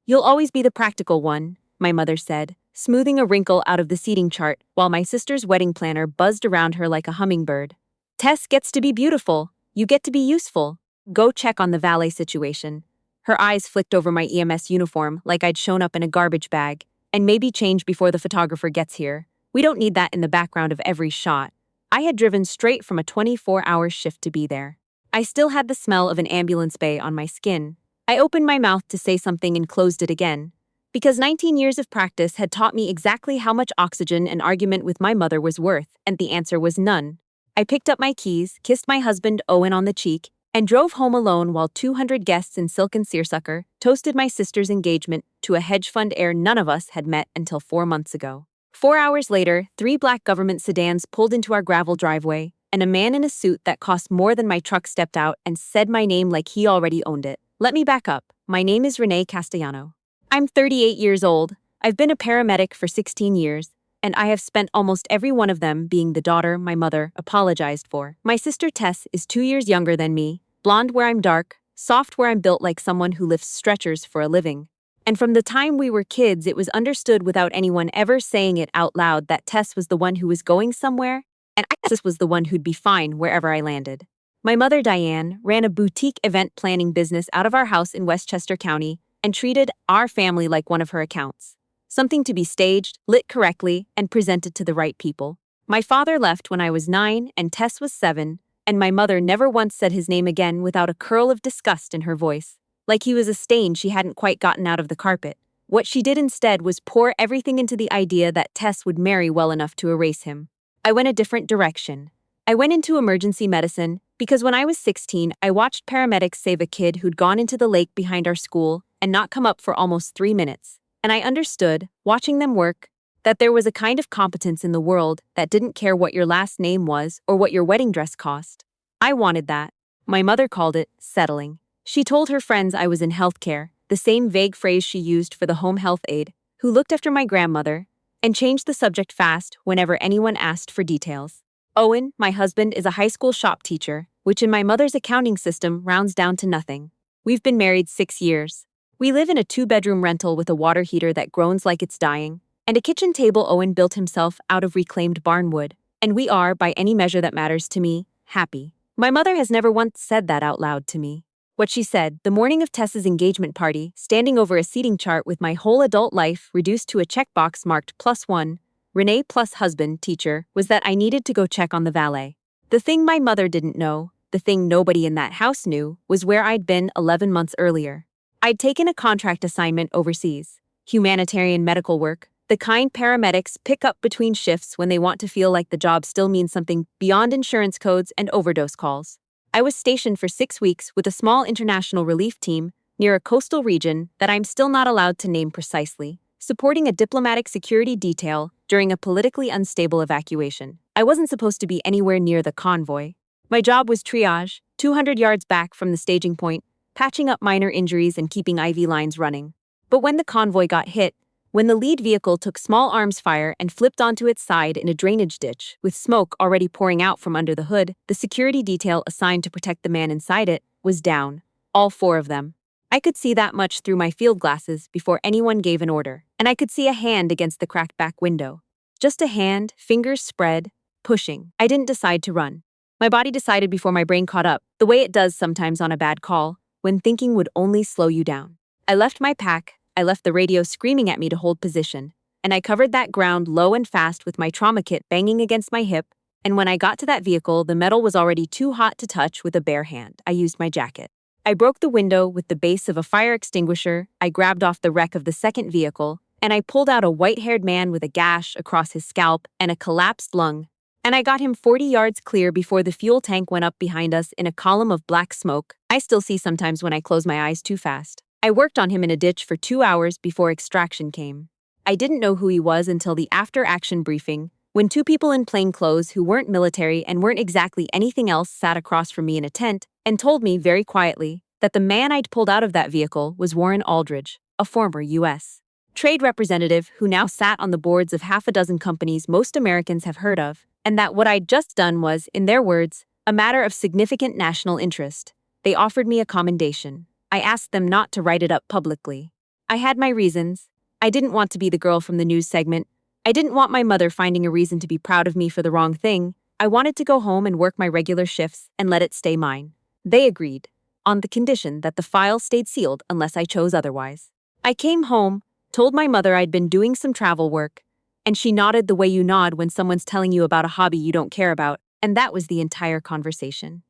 You'll always be the practical one, my mother said, smoothing a wrinkle out of the seating chart while my sister's wedding planner buzzed around her like a hummingbird. Tess gets to be beautiful. You get to be useful. Go check on the valet situation. Her eyes flicked over my EMS uniform like I'd shown up in a garbage bag, and maybe change before the photographer gets here. We don't need that in the background of every shot. I had driven straight from a 24-hour shift to be there. I still had the smell of an ambulance bay on my skin. I opened my mouth to say something and closed it again, because 19 years of practice had taught me exactly how much oxygen an argument with my mother was worth, and the answer was none. I picked up my keys, kissed my husband Owen on the cheek, and drove home alone while 200 guests in silken seersucker toasted my sister's engagement to a hedge fund heir none of us had met until 4 months ago. 4 hours later, 3 black government sedans pulled into our gravel driveway, and a man in a suit that cost more than my truck stepped out and said my name like he already owned it. Let me back up. My name is Renee Castellano. I'm 38 years old. I've been a paramedic for 16 years, and I have spent almost every one of them being the daughter my mother apologized for. My sister Tess is 2 years younger than me, blonde where I'm dark, soft where I'm built like someone who lifts stretchers for a living. And from the time we were kids, it was understood without anyone ever saying it out loud that Tess was the one who was going somewhere, and Tess was the one who'd be fine wherever I landed. My mother, Diane, ran a boutique event planning business out of our house in Westchester County and treated our family like one of her accounts. Something to be staged, lit correctly, and presented to the right people. My father left when I was 9 and Tess was 7, and my mother never once said his name again without a curl of disgust in her voice, like he was a stain she hadn't quite gotten out of the carpet. What she did instead was pour everything into the idea that Tess would marry well enough to erase him. I went a different direction. I went into emergency medicine because when I was 16, I watched paramedics save a kid who'd gone into the lake behind our school and not come up for almost 3 minutes. And I understood, watching them work, that there was a kind of competence in the world that didn't care what your last name was or what your wedding dress cost. I wanted that. My mother called it settling. She told her friends I was in healthcare, the same vague phrase she used for the home health aide, who looked after my grandmother, and changed the subject fast whenever anyone asked for details. Owen, my husband, is a high school shop teacher, which in my mother's accounting system rounds down to nothing. We've been married 6 years. We live in a 2-bedroom rental with a water heater that groans like it's dying, and a kitchen table Owen built himself out of reclaimed barnwood, and we are, by any measure that matters to me, happy. My mother has never once said that out loud to me. What she said, the morning of Tess's engagement party, standing over a seating chart with my whole adult life reduced to a checkbox marked +1, Renee plus husband, teacher, was that I needed to go check on the valet. The thing my mother didn't know, the thing nobody in that house knew, was where I'd been 11 months earlier. I'd taken a contract assignment overseas. Humanitarian medical work, the kind paramedics pick up between shifts when they want to feel like the job still means something beyond insurance codes and overdose calls. I was stationed for 6 weeks with a small international relief team near a coastal region that I'm still not allowed to name precisely, supporting a diplomatic security detail during a politically unstable evacuation. I wasn't supposed to be anywhere near the convoy. My job was triage, 200 yards back from the staging point, patching up minor injuries and keeping IV lines running. But when the convoy got hit, when the lead vehicle took small arms fire and flipped onto its side in a drainage ditch, with smoke already pouring out from under the hood, the security detail assigned to protect the man inside it was down. All 4 of them. I could see that much through my field glasses before anyone gave an order, and I could see a hand against the cracked back window. Just a hand, fingers spread, pushing. I didn't decide to run. My body decided before my brain caught up, the way it does sometimes on a bad call, when thinking would only slow you down. I left my pack, I left the radio screaming at me to hold position, and I covered that ground low and fast with my trauma kit banging against my hip, and when I got to that vehicle, the metal was already too hot to touch with a bare hand. I used my jacket. I broke the window with the base of a fire extinguisher, I grabbed off the wreck of the second vehicle, and I pulled out a white-haired man with a gash across his scalp and a collapsed lung, and I got him 40 yards clear before the fuel tank went up behind us in a column of black smoke. I still see sometimes when I close my eyes too fast. I worked on him in a ditch for 2 hours before extraction came. I didn't know who he was until the after-action briefing, when 2 people in plain clothes who weren't military and weren't exactly anything else sat across from me in a tent and told me very quietly that the man I'd pulled out of that vehicle was Warren Aldridge, a former U.S. trade representative who now sat on the boards of half a dozen companies most Americans have heard of, and that what I'd just done was, in their words, a matter of significant national interest. They offered me a commendation. I asked them not to write it up publicly. I had my reasons. I didn't want to be the girl from the news segment. I didn't want my mother finding a reason to be proud of me for the wrong thing. I wanted to go home and work my regular shifts and let it stay mine. They agreed, on the condition that the file stayed sealed unless I chose otherwise. I came home, told my mother I'd been doing some travel work, and she nodded the way you nod when someone's telling you about a hobby you don't care about, and that was the entire conversation.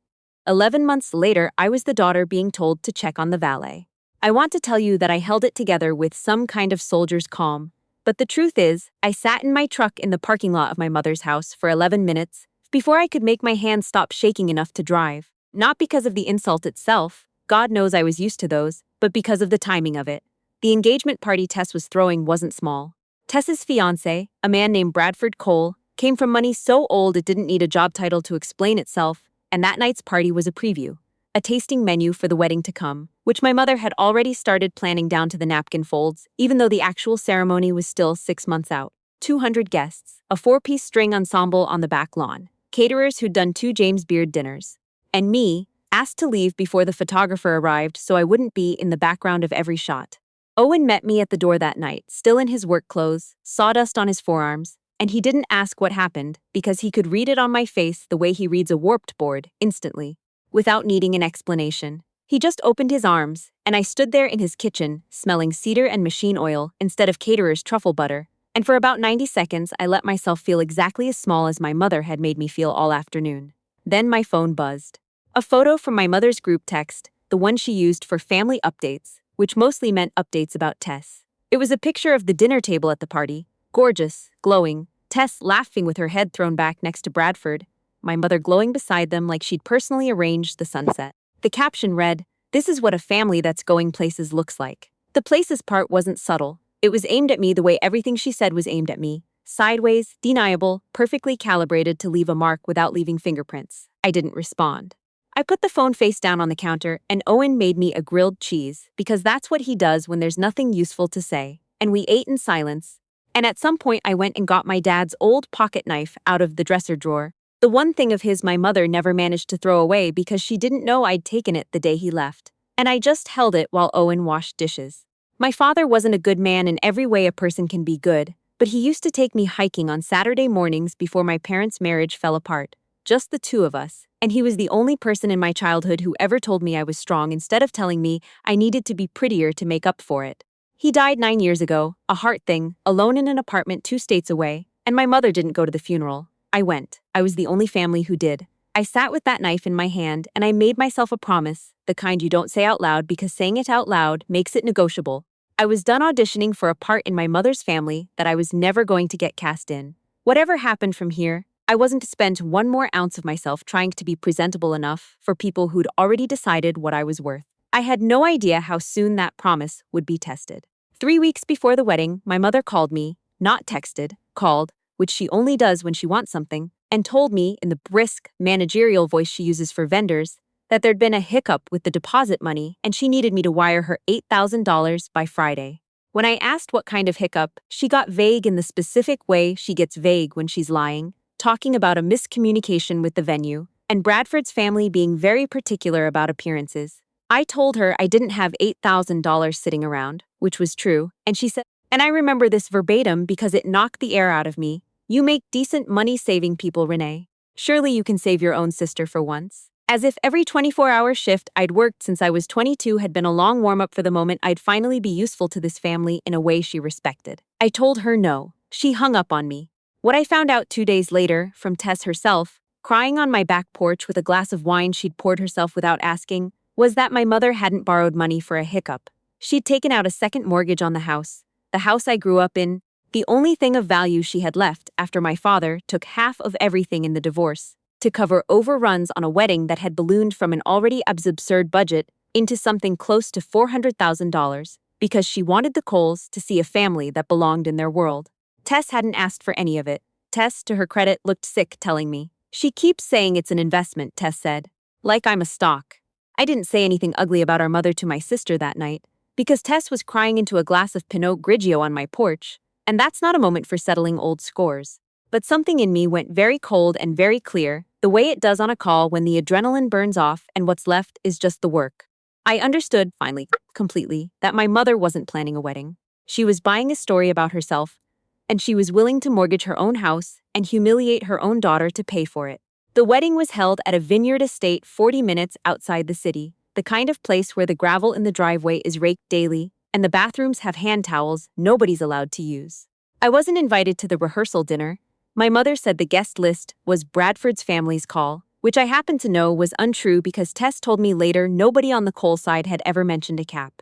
11 months later, I was the daughter being told to check on the valet. I want to tell you that I held it together with some kind of soldier's calm, but the truth is, I sat in my truck in the parking lot of my mother's house for 11 minutes before I could make my hands stop shaking enough to drive. Not because of the insult itself, God knows I was used to those, but because of the timing of it. The engagement party Tess was throwing wasn't small. Tess's fiancé, a man named Bradford Cole, came from money so old it didn't need a job title to explain itself, and that night's party was a preview, a tasting menu for the wedding to come, which my mother had already started planning down to the napkin folds, even though the actual ceremony was still 6 months out. 200 guests, a 4-piece string ensemble on the back lawn, caterers who'd done 2 James Beard dinners, and me, asked to leave before the photographer arrived so I wouldn't be in the background of every shot. Owen met me at the door that night, still in his work clothes, sawdust on his forearms, and he didn't ask what happened because he could read it on my face the way he reads a warped board, instantly, without needing an explanation. He just opened his arms, and I stood there in his kitchen, smelling cedar and machine oil instead of caterer's truffle butter, and for about 90 seconds I let myself feel exactly as small as my mother had made me feel all afternoon. Then my phone buzzed. A photo from my mother's group text, the one she used for family updates, which mostly meant updates about Tess. It was a picture of the dinner table at the party, gorgeous, glowing, Tess laughing with her head thrown back next to Bradford, my mother glowing beside them like she'd personally arranged the sunset. The caption read, "This is what a family that's going places looks like." The places part wasn't subtle. It was aimed at me the way everything she said was aimed at me. Sideways, deniable, perfectly calibrated to leave a mark without leaving fingerprints. I didn't respond. I put the phone face down on the counter, and Owen made me a grilled cheese, because that's what he does when there's nothing useful to say, and we ate in silence. And at some point I went and got my dad's old pocket knife out of the dresser drawer, the one thing of his my mother never managed to throw away because she didn't know I'd taken it the day he left. And I just held it while Owen washed dishes. My father wasn't a good man in every way a person can be good, but he used to take me hiking on Saturday mornings before my parents' marriage fell apart. Just the 2 of us, and he was the only person in my childhood who ever told me I was strong instead of telling me I needed to be prettier to make up for it. He died 9 years ago, a heart thing, alone in an apartment 2 states away, and my mother didn't go to the funeral. I went. I was the only family who did. I sat with that knife in my hand and I made myself a promise, the kind you don't say out loud because saying it out loud makes it negotiable. I was done auditioning for a part in my mother's family that I was never going to get cast in. Whatever happened from here, I wasn't to spend 1 more ounce of myself trying to be presentable enough for people who'd already decided what I was worth. I had no idea how soon that promise would be tested. 3 weeks before the wedding, my mother called me, not texted, called, which she only does when she wants something, and told me in the brisk, managerial voice she uses for vendors that there'd been a hiccup with the deposit money and she needed me to wire her $8,000 by Friday. When I asked what kind of hiccup, she got vague in the specific way she gets vague when she's lying, talking about a miscommunication with the venue, and Bradford's family being very particular about appearances. I told her I didn't have $8,000 sitting around, which was true, and she said, and I remember this verbatim because it knocked the air out of me, "You make decent money saving people, Renee. Surely you can save your own sister for once." As if every 24-hour shift I'd worked since I was 22 had been a long warm-up for the moment I'd finally be useful to this family in a way she respected. I told her no. She hung up on me. What I found out 2 days later, from Tess herself, crying on my back porch with a glass of wine she'd poured herself without asking, was that my mother hadn't borrowed money for a hiccup. She'd taken out a second mortgage on the house I grew up in, the only thing of value she had left after my father took half of everything in the divorce, to cover overruns on a wedding that had ballooned from an already absurd budget into something close to $400,000, because she wanted the Coles to see a family that belonged in their world. Tess hadn't asked for any of it. Tess, to her credit, looked sick telling me. "She keeps saying it's an investment," Tess said. "Like I'm a stock." I didn't say anything ugly about our mother to my sister that night, because Tess was crying into a glass of Pinot Grigio on my porch, and that's not a moment for settling old scores. But something in me went very cold and very clear, the way it does on a call when the adrenaline burns off and what's left is just the work. I understood, finally, completely, that my mother wasn't planning a wedding. She was buying a story about herself, and she was willing to mortgage her own house and humiliate her own daughter to pay for it. The wedding was held at a vineyard estate 40 minutes outside the city, the kind of place where the gravel in the driveway is raked daily, and the bathrooms have hand towels nobody's allowed to use. I wasn't invited to the rehearsal dinner. My mother said the guest list was Bradford's family's call, which I happened to know was untrue because Tess told me later nobody on the Cole side had ever mentioned a cap.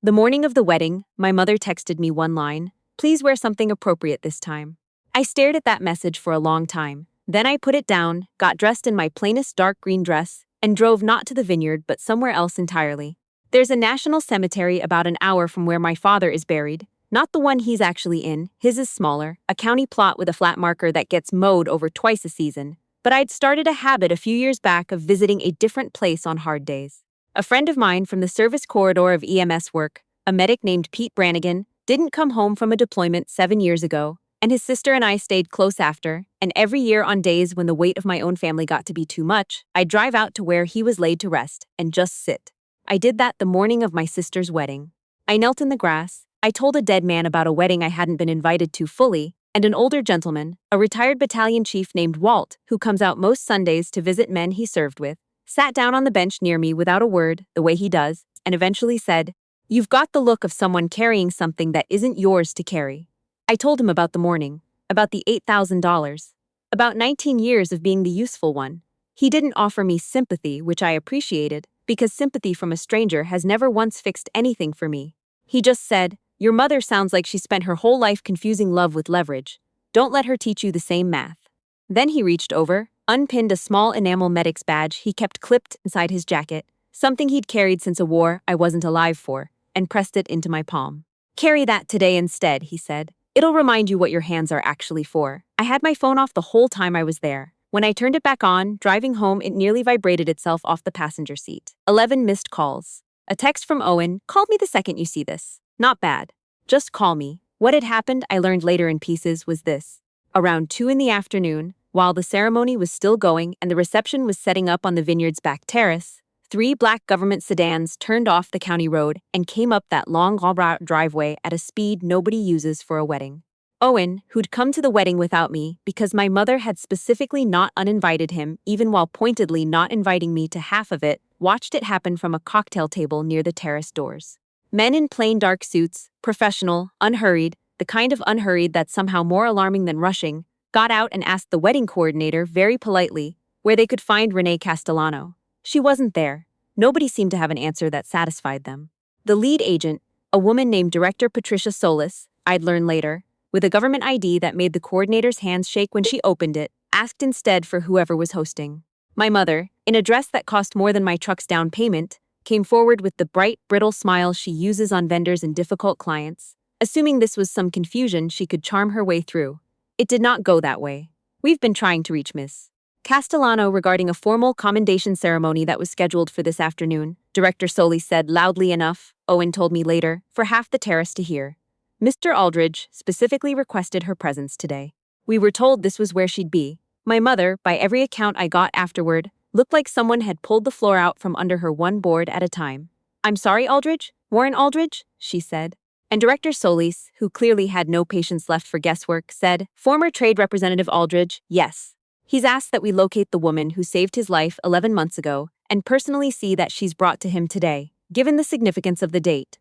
The morning of the wedding, my mother texted me one line, "Please wear something appropriate this time." I stared at that message for a long time. Then I put it down, got dressed in my plainest dark green dress, and drove not to the vineyard but somewhere else entirely. There's a national cemetery about an hour from where my father is buried. Not the one he's actually in, his is smaller, a county plot with a flat marker that gets mowed over twice a season. But I'd started a habit a few years back of visiting a different place on hard days. A friend of mine from the service corridor of EMS work, a medic named Pete Brannigan, didn't come home from a deployment 7 years ago, and his sister and I stayed close after, and every year on days when the weight of my own family got to be too much, I'd drive out to where he was laid to rest and just sit. I did that the morning of my sister's wedding. I knelt in the grass, I told a dead man about a wedding I hadn't been invited to fully, and an older gentleman, a retired battalion chief named Walt, who comes out most Sundays to visit men he served with, sat down on the bench near me without a word, the way he does, and eventually said, "You've got the look of someone carrying something that isn't yours to carry." I told him about the morning, about the $8,000, about 19 years of being the useful one. He didn't offer me sympathy, which I appreciated, because sympathy from a stranger has never once fixed anything for me. He just said, "Your mother sounds like she spent her whole life confusing love with leverage. Don't let her teach you the same math." Then he reached over, unpinned a small enamel medic's badge he kept clipped inside his jacket, something he'd carried since a war I wasn't alive for, and pressed it into my palm. "Carry that today instead," he said. "It'll remind you what your hands are actually for." I had my phone off the whole time I was there. When I turned it back on, driving home, it nearly vibrated itself off the passenger seat. 11 missed calls. A text from Owen, "Call me the second you see this. Not bad. Just call me." What had happened, I learned later in pieces, was this. Around 2 in the afternoon, while the ceremony was still going and the reception was setting up on the vineyard's back terrace, 3 black government sedans turned off the county road and came up that long driveway at a speed nobody uses for a wedding. Owen, who'd come to the wedding without me because my mother had specifically not uninvited him, even while pointedly not inviting me to half of it, watched it happen from a cocktail table near the terrace doors. Men in plain dark suits, professional, unhurried, the kind of unhurried that's somehow more alarming than rushing, got out and asked the wedding coordinator very politely where they could find Renee Castellano. She wasn't there. Nobody seemed to have an answer that satisfied them. The lead agent, a woman named Director Patricia Solis, I'd learn later, with a government ID that made the coordinator's hands shake when she opened it, asked instead for whoever was hosting. My mother, in a dress that cost more than my truck's down payment, came forward with the bright, brittle smile she uses on vendors and difficult clients. Assuming this was some confusion she could charm her way through. It did not go that way. "We've been trying to reach Miss Castellano regarding a formal commendation ceremony that was scheduled for this afternoon," Director Solis said loudly enough, Owen told me later, for half the terrace to hear. "Mr. Aldridge specifically requested her presence today. We were told this was where she'd be." My mother, by every account I got afterward, looked like someone had pulled the floor out from under her one board at a time. "I'm sorry, Aldridge? Warren Aldridge?" she said. And Director Solis, who clearly had no patience left for guesswork, said, "Former Trade Representative Aldridge, yes. He's asked that we locate the woman who saved his life 11 months ago and personally see that she's brought to him today, given the significance of the date."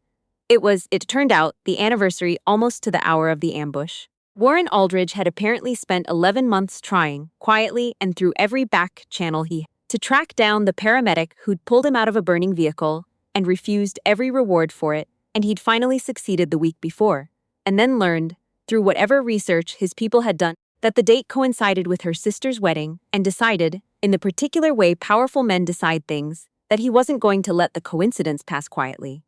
It turned out, the anniversary almost to the hour of the ambush. Warren Aldridge had apparently spent 11 months trying, quietly and through every back channel to track down the paramedic who'd pulled him out of a burning vehicle and refused every reward for it, and he'd finally succeeded the week before, and then learned, through whatever research his people had done, that the date coincided with her sister's wedding, and decided, in the particular way powerful men decide things, that he wasn't going to let the coincidence pass quietly.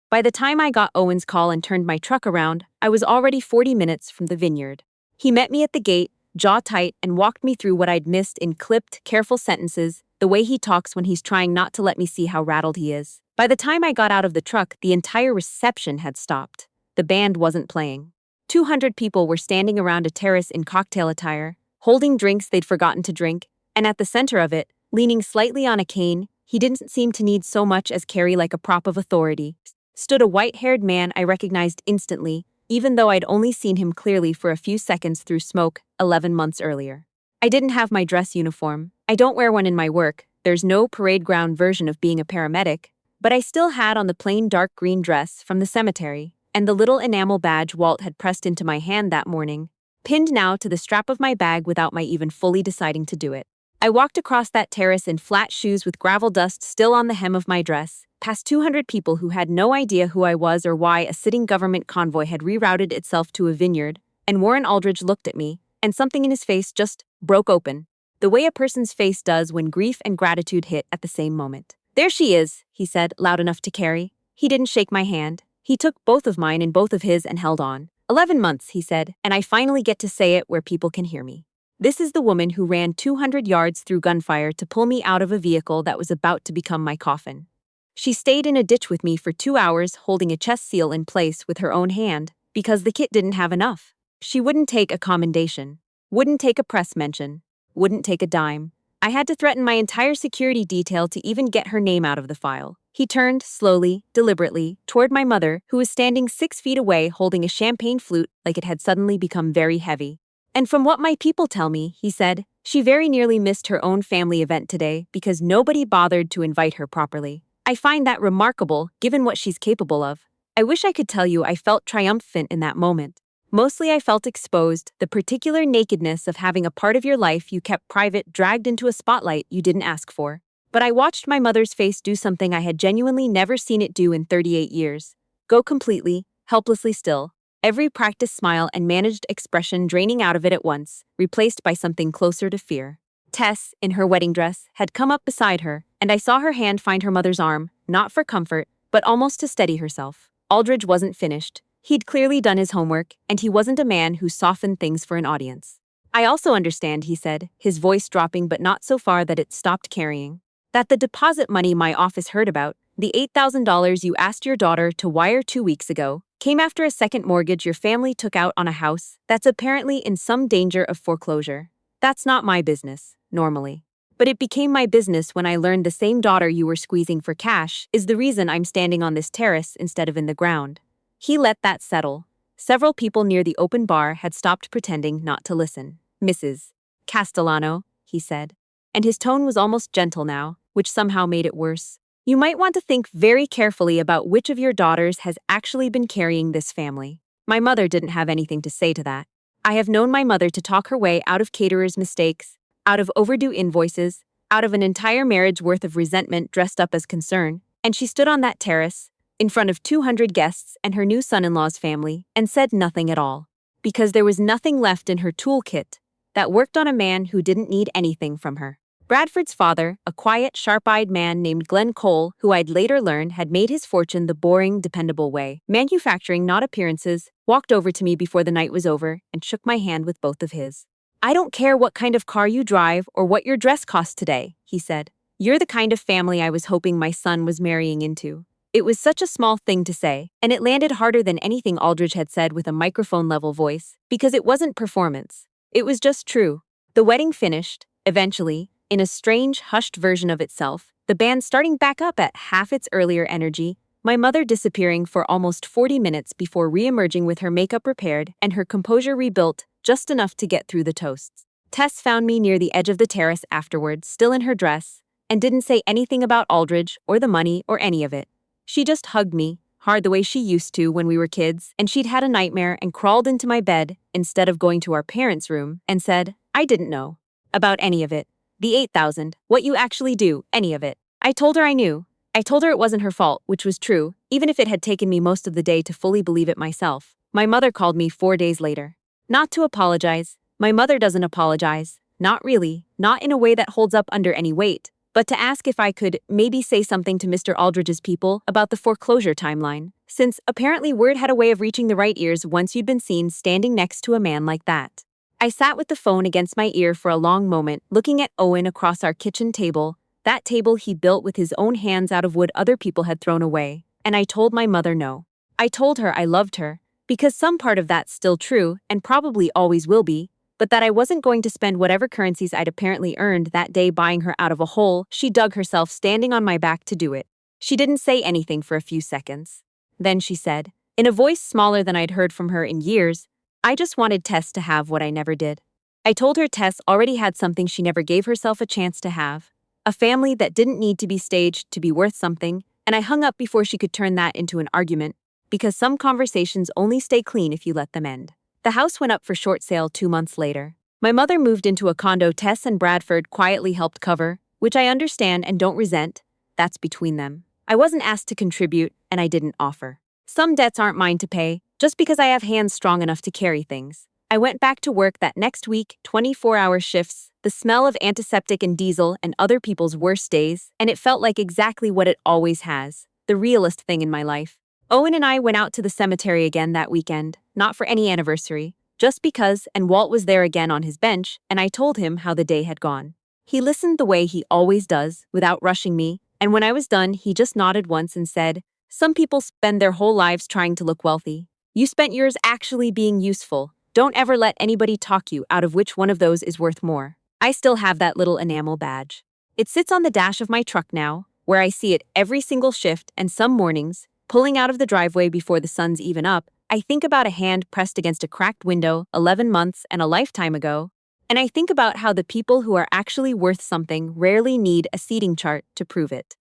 By the time I got Owen's call and turned my truck around, I was already 40 minutes from the vineyard. He met me at the gate, jaw tight, and walked me through what I'd missed in clipped, careful sentences, the way he talks when he's trying not to let me see how rattled he is. By the time I got out of the truck, the entire reception had stopped. The band wasn't playing. 200 people were standing around a terrace in cocktail attire, holding drinks they'd forgotten to drink, and at the center of it, leaning slightly on a cane, he didn't seem to need so much as carry like a prop of authority, stood a white-haired man I recognized instantly, even though I'd only seen him clearly for a few seconds through smoke 11 months earlier. I didn't have my dress uniform. I don't wear one in my work. There's no parade ground version of being a paramedic. But I still had on the plain dark green dress from the cemetery, and the little enamel badge Walt had pressed into my hand that morning, pinned now to the strap of my bag without my even fully deciding to do it. I walked across that terrace in flat shoes with gravel dust still on the hem of my dress, past 200 people who had no idea who I was or why a sitting government convoy had rerouted itself to a vineyard, and Warren Aldridge looked at me, and something in his face just broke open, the way a person's face does when grief and gratitude hit at the same moment. "There she is," he said, loud enough to carry. He didn't shake my hand. He took both of mine in both of his and held on. 11 months, he said, and I finally get to say it where people can hear me. This is the woman who ran 200 yards through gunfire to pull me out of a vehicle that was about to become my coffin. She stayed in a ditch with me for 2 hours holding a chest seal in place with her own hand because the kit didn't have enough. She wouldn't take a commendation, wouldn't take a press mention, wouldn't take a dime. I had to threaten my entire security detail to even get her name out of the file. He turned, slowly, deliberately, toward my mother, who was standing 6 feet away holding a champagne flute like it had suddenly become very heavy. "And from what my people tell me," he said, "she very nearly missed her own family event today because nobody bothered to invite her properly. I find that remarkable, given what she's capable of. I wish I could tell you I felt triumphant in that moment. Mostly I felt exposed, the particular nakedness of having a part of your life you kept private dragged into a spotlight you didn't ask for. But I watched my mother's face do something I had genuinely never seen it do in 38 years. Go completely, helplessly still, every practiced smile and managed expression draining out of it at once, replaced by something closer to fear. Tess, in her wedding dress, had come up beside her, and I saw her hand find her mother's arm, not for comfort, but almost to steady herself. Aldridge wasn't finished. He'd clearly done his homework, and he wasn't a man who softened things for an audience. "I also understand," he said, his voice dropping but not so far that it stopped carrying, "that the deposit money my office heard about, the $8,000 you asked your daughter to wire 2 weeks ago, came after a second mortgage your family took out on a house that's apparently in some danger of foreclosure. That's not my business, normally. But it became my business when I learned the same daughter you were squeezing for cash is the reason I'm standing on this terrace instead of in the ground." He let that settle. Several people near the open bar had stopped pretending not to listen. "Mrs. Castellano," he said, and his tone was almost gentle now, which somehow made it worse. "You might want to think very carefully about which of your daughters has actually been carrying this family." My mother didn't have anything to say to that. I have known my mother to talk her way out of caterers' mistakes, out of overdue invoices, out of an entire marriage worth of resentment dressed up as concern, and she stood on that terrace, in front of 200 guests and her new son-in-law's family, and said nothing at all. Because there was nothing left in her toolkit that worked on a man who didn't need anything from her. Bradford's father, a quiet, sharp-eyed man named Glenn Cole, who I'd later learn had made his fortune the boring, dependable way, manufacturing not appearances, walked over to me before the night was over and shook my hand with both of his. "I don't care what kind of car you drive or what your dress costs today," he said. "You're the kind of family I was hoping my son was marrying into." It was such a small thing to say, and it landed harder than anything Aldridge had said with a microphone-level voice, because it wasn't performance. It was just true. The wedding finished, eventually, in a strange, hushed version of itself, the band starting back up at half its earlier energy, my mother disappearing for almost 40 minutes before re-emerging with her makeup repaired and her composure rebuilt just enough to get through the toasts. Tess found me near the edge of the terrace afterward, still in her dress, and didn't say anything about Aldridge or the money or any of it. She just hugged me, hard the way she used to when we were kids, and she'd had a nightmare and crawled into my bed instead of going to our parents' room and said, "I didn't know about any of it. The 8,000, what you actually do, any of it." I told her I knew. I told her it wasn't her fault, which was true, even if it had taken me most of the day to fully believe it myself. My mother called me 4 days later. Not to apologize. My mother doesn't apologize. Not really, not in a way that holds up under any weight. But to ask if I could maybe say something to Mr. Aldridge's people about the foreclosure timeline, since apparently word had a way of reaching the right ears once you'd been seen standing next to a man like that. I sat with the phone against my ear for a long moment, looking at Owen across our kitchen table, that table he built with his own hands out of wood other people had thrown away, and I told my mother no. I told her I loved her, because some part of that's still true and probably always will be, but that I wasn't going to spend whatever currencies I'd apparently earned that day buying her out of a hole she dug herself standing on my back to do it. She didn't say anything for a few seconds. Then she said, in a voice smaller than I'd heard from her in years, I just wanted Tess to have what I never did. I told her Tess already had something she never gave herself a chance to have. A family that didn't need to be staged to be worth something, and I hung up before she could turn that into an argument, because some conversations only stay clean if you let them end. The house went up for short sale 2 months later. My mother moved into a condo Tess and Bradford quietly helped cover, which I understand and don't resent. That's between them. I wasn't asked to contribute, and I didn't offer. Some debts aren't mine to pay, just because I have hands strong enough to carry things. I went back to work that next week, 24-hour shifts, the smell of antiseptic and diesel and other people's worst days, and it felt like exactly what it always has, the realest thing in my life. Owen and I went out to the cemetery again that weekend, not for any anniversary, just because, and Walt was there again on his bench, and I told him how the day had gone. He listened the way he always does, without rushing me, and when I was done, he just nodded once and said, some people spend their whole lives trying to look wealthy. You spent yours actually being useful. Don't ever let anybody talk you out of which one of those is worth more. I still have that little enamel badge. It sits on the dash of my truck now, where I see it every single shift, and some mornings, pulling out of the driveway before the sun's even up, I think about a hand pressed against a cracked window 11 months and a lifetime ago, and I think about how the people who are actually worth something rarely need a seating chart to prove it.